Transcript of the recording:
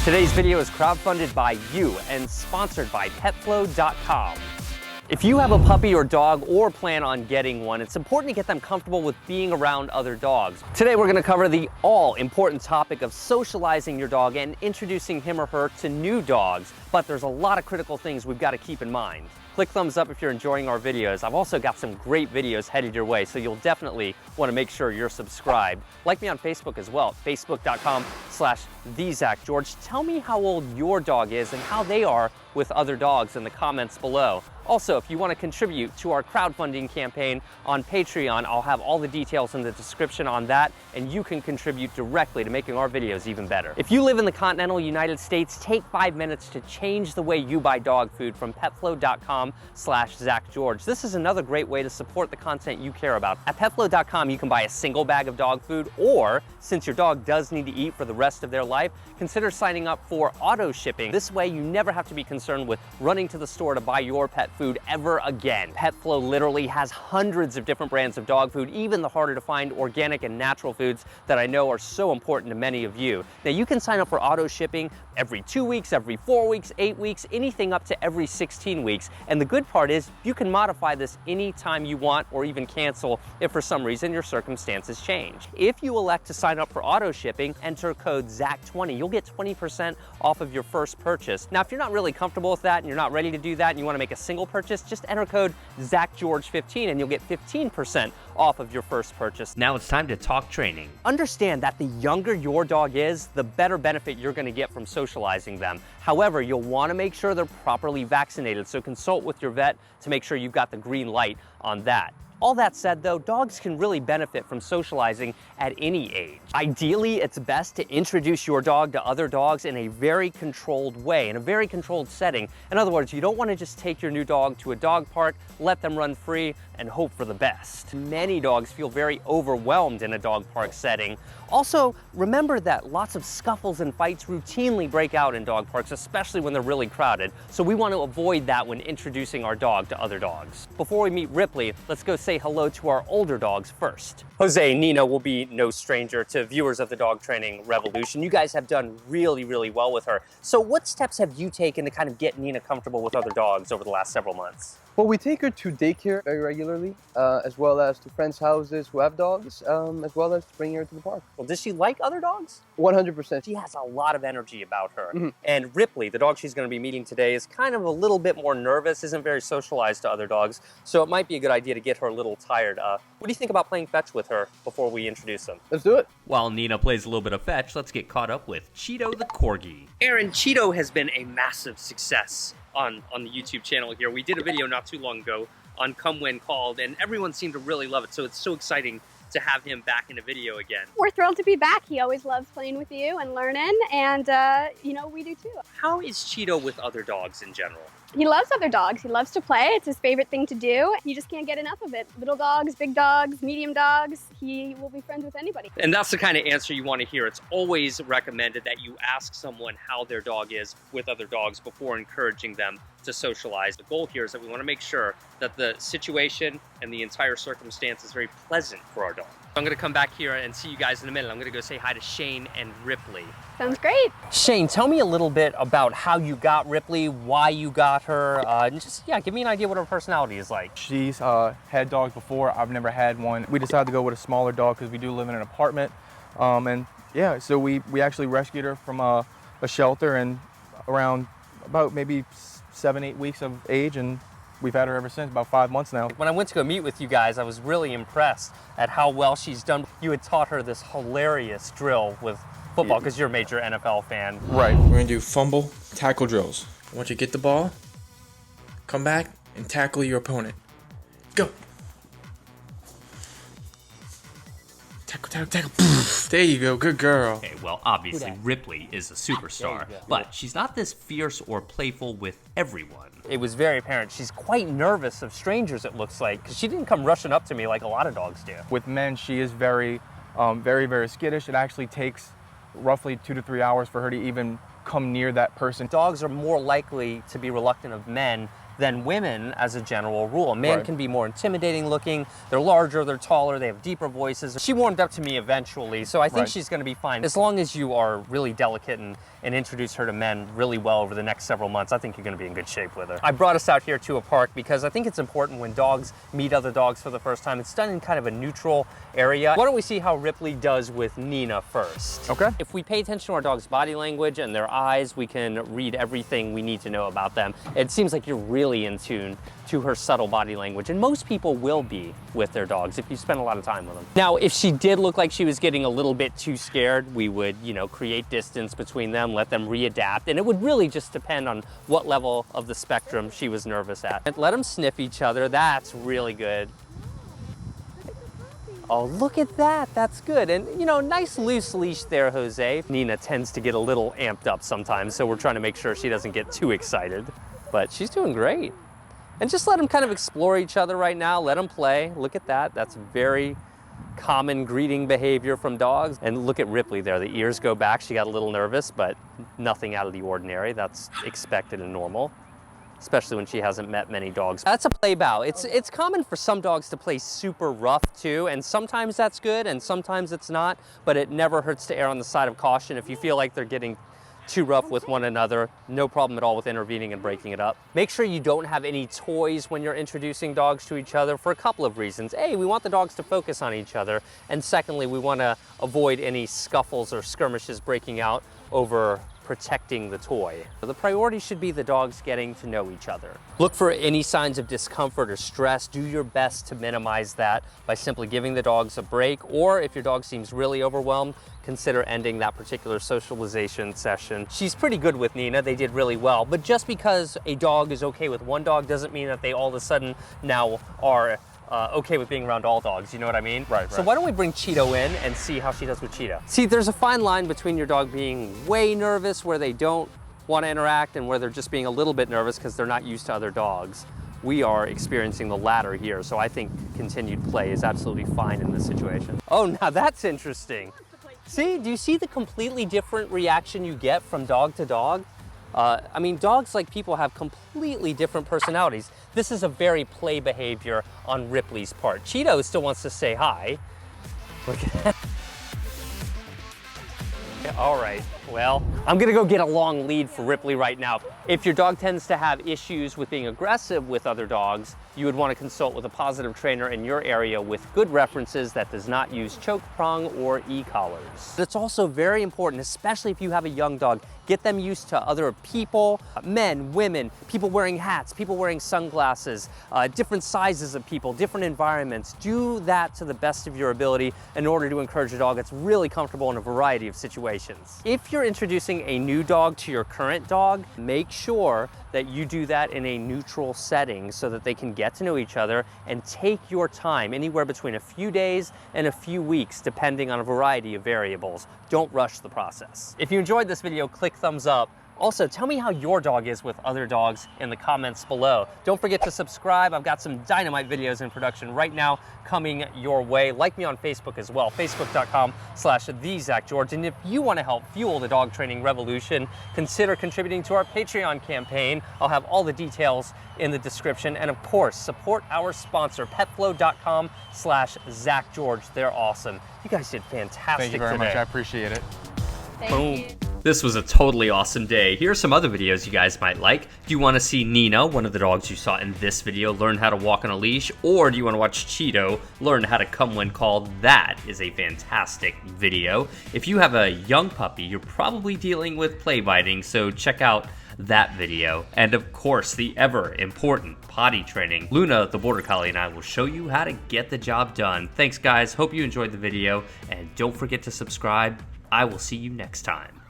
Today's video is crowdfunded by you and sponsored by petflow.com. If you have a puppy or dog or plan on getting one, it's important to get them comfortable with being around other dogs. Today we're going to cover the all-important topic of socializing your dog and introducing him or her to new dogs. But there's a lot of critical things we've got to keep in mind. Click thumbs up if you're enjoying our videos. I've also got some great videos headed your way, so you'll definitely want to make sure you're subscribed. Like me on Facebook as well, facebook.com/TheZachGeorge. Tell me how old your dog is and how they are with other dogs in the comments below. Also, if you want to contribute to our crowdfunding campaign on Patreon, I'll have all the details in the description on that, and you can contribute directly to making our videos even better. If you live in the continental United States, take 5 minutes to change the way you buy dog food from petflow.com/ZachGeorge. This is another great way to support the content you care about. At petflow.com, you can buy a single bag of dog food, or since your dog does need to eat for the rest of their life, consider signing up for auto shipping. This way, you never have to be concerned with running to the store to buy your pet food ever again. Petflow literally has hundreds of different brands of dog food, even the harder to find organic and natural foods that I know are so important to many of you. Now you can sign up for auto shipping every 2 weeks, every 4 weeks, 8 weeks, anything up to every 16 weeks. And the good part is you can modify this anytime you want or even cancel if for some reason your circumstances change. If you elect to sign up for auto shipping, enter code ZACH20. You'll get 20% off of your first purchase. Now, if you're not really comfortable with that and you're not ready to do that and you want to make a single purchase, just enter code ZachGeorge15 and you'll get 15% off of your first purchase. Now it's time to talk training. Understand that the younger your dog is, the better benefit you're going to get from socializing them. However, you'll want to make sure they're properly vaccinated, so consult with your vet to make sure you've got the green light on that. All that said though, dogs can really benefit from socializing at any age. Ideally, it's best to introduce your dog to other dogs in a very controlled way, in a very controlled setting. In other words, you don't want to just take your new dog to a dog park, let them run free, and hope for the best. Many dogs feel very overwhelmed in a dog park setting. Also, remember that lots of scuffles and fights routinely break out in dog parks, especially when they're really crowded. So we want to avoid that when introducing our dog to other dogs. Before we meet Ripley, let's go say hello to our older dogs first. Jose and Nina will be no stranger to viewers of the dog training revolution. You guys have done really, really well with her. So what steps have you taken to kind of get Nina comfortable with other dogs over the last several months? Well, we take her to daycare very regularly, as well as to friends' houses who have dogs, as well as to bring her to the park. Well, does she like other dogs? 100%. She has a lot of energy about her. And Ripley, the dog she's going to be meeting today, is kind of a little bit more nervous, isn't very socialized to other dogs, so it might be a good idea to get her a little tired. What do you think about playing fetch with her before we introduce them? Let's do it. While Nina plays a little bit of fetch, let's get caught up with Cheeto the Corgi. Aaron, Cheeto has been a massive success on the YouTube channel here. We did a video not too long ago on Come When Called, and everyone seemed to really love it, so it's so exciting to have him back in a video again. We're thrilled to be back. He always loves playing with you and learning, and you know, we do too. How is Cheeto with other dogs in general? He loves other dogs. He loves to play. It's his favorite thing to do. You just can't get enough of it. Little dogs, big dogs, medium dogs. He will be friends with anybody. And that's the kind of answer you want to hear. It's always recommended that you ask someone how their dog is with other dogs before encouraging them to socialize. The goal here is that we want to make sure that the situation and the entire circumstance is very pleasant for our dog. I'm going to come back here and see you guys in a minute. I'm going to go say hi to Shane and Ripley. Sounds great. Shane, tell me a little bit about how you got Ripley, why you got her, and just, yeah, give me an idea what her personality is like. She's had dogs before. I've never had one. We decided to go with a smaller dog because we do live in an apartment. And yeah, so we actually rescued her from a shelter and around about maybe 7-8 weeks of age, and we've had her ever since, about 5 months now. When I went to go meet with you guys, I was really impressed at how well she's done. You had taught her this hilarious drill with football because you're a major NFL fan. Right. We're gonna do fumble, tackle drills. I want you to get the ball, come back, and tackle your opponent. Go. Tackle, tackle, tackle. There you go, good girl. Okay, well, obviously Ripley is a superstar, but she's not this fierce or playful with everyone. It was very apparent. She's quite nervous of strangers, it looks like, because she didn't come rushing up to me like a lot of dogs do. With men, she is very, very skittish. It actually takes roughly 2 to 3 hours for her to even come near that person. Dogs are more likely to be reluctant of men than women as a general rule. Men Right. can be more intimidating looking, they're larger, they're taller, they have deeper voices. She warmed up to me eventually, so I think Right. she's gonna be fine. As long as you are really delicate and introduce her to men really well over the next several months, I think you're gonna be in good shape with her. I brought us out here to a park because I think it's important when dogs meet other dogs for the first time, it's done in kind of a neutral area. Why don't we see how Ripley does with Nina first? Okay. If we pay attention to our dog's body language and their eyes, we can read everything we need to know about them. It seems like you're really in tune to her subtle body language, and most people will be with their dogs if you spend a lot of time with them. Now, if she did look like she was getting a little bit too scared, we would, you know, create distance between them, let them readapt, and it would really just depend on what level of the spectrum she was nervous at. And let them sniff each other, that's really good. Oh, look at that, that's good. And you know, nice loose leash there, Jose. Nina tends to get a little amped up sometimes, so we're trying to make sure she doesn't get too excited, but she's doing great. And just let them kind of explore each other right now, let them play. Look at that, that's very common greeting behavior from dogs. And look at Ripley there, the ears go back, she got a little nervous, but nothing out of the ordinary, that's expected and normal, especially when she hasn't met many dogs. That's a play bow. It's common for some dogs to play super rough too, and sometimes that's good and sometimes it's not, but it never hurts to err on the side of caution. If you feel like they're getting too rough with one another, no problem at all with intervening and breaking it up. Make sure you don't have any toys when you're introducing dogs to each other for a couple of reasons. A, we want the dogs to focus on each other, and secondly, we want to avoid any scuffles or skirmishes breaking out over protecting the toy. The priority should be the dogs getting to know each other. Look for any signs of discomfort or stress. Do your best to minimize that by simply giving the dogs a break, or if your dog seems really overwhelmed, consider ending that particular socialization session. She's pretty good with Nina, they did really well, but just because a dog is okay with one dog doesn't mean that they all of a sudden now are okay with being around all dogs, you know what I mean? Right. So why don't we bring Cheeto in and see how she does with Cheeto. See, there's a fine line between your dog being way nervous where they don't want to interact and where they're just being a little bit nervous because they're not used to other dogs. We are experiencing the latter here, so I think continued play is absolutely fine in this situation. Oh, now that's interesting. See, do you see the completely different reaction you get from dog to dog? I mean, dogs like people have completely different personalities. This is a very play behavior on Ripley's part. Cheeto still wants to say hi. Look at that. All right, well, I'm gonna go get a long lead for Ripley right now. If your dog tends to have issues with being aggressive with other dogs, you would want to consult with a positive trainer in your area with good references that does not use choke prong or e-collars. It's also very important, especially if you have a young dog, get them used to other people, men, women, people wearing hats, people wearing sunglasses, different sizes of people, different environments. Do that to the best of your ability in order to encourage a dog that's really comfortable in a variety of situations. If you're introducing a new dog to your current dog, make sure that you do that in a neutral setting so that they can get to know each other, and take your time, anywhere between a few days and a few weeks, depending on a variety of variables. Don't rush the process. If you enjoyed this video, click thumbs up. Also, tell me how your dog is with other dogs in the comments below. Don't forget to subscribe. I've got some dynamite videos in production right now coming your way. Like me on Facebook as well, facebook.com/TheZachGeorge. And if you want to help fuel the dog training revolution, consider contributing to our Patreon campaign. I'll have all the details in the description. And of course, support our sponsor, petflow.com/ZachGeorge. They're awesome. You guys did fantastic Thank you very today. much, I appreciate it. Thank you. This was a totally awesome day. Here are some other videos you guys might like. Do you want to see Nina, one of the dogs you saw in this video, learn how to walk on a leash? Or do you want to watch Cheeto learn how to come when called? That is a fantastic video. If you have a young puppy, you're probably dealing with play biting, so check out that video. And of course, the ever important potty training. Luna, the Border Collie, and I will show you how to get the job done. Thanks guys, hope you enjoyed the video, and don't forget to subscribe. I will see you next time.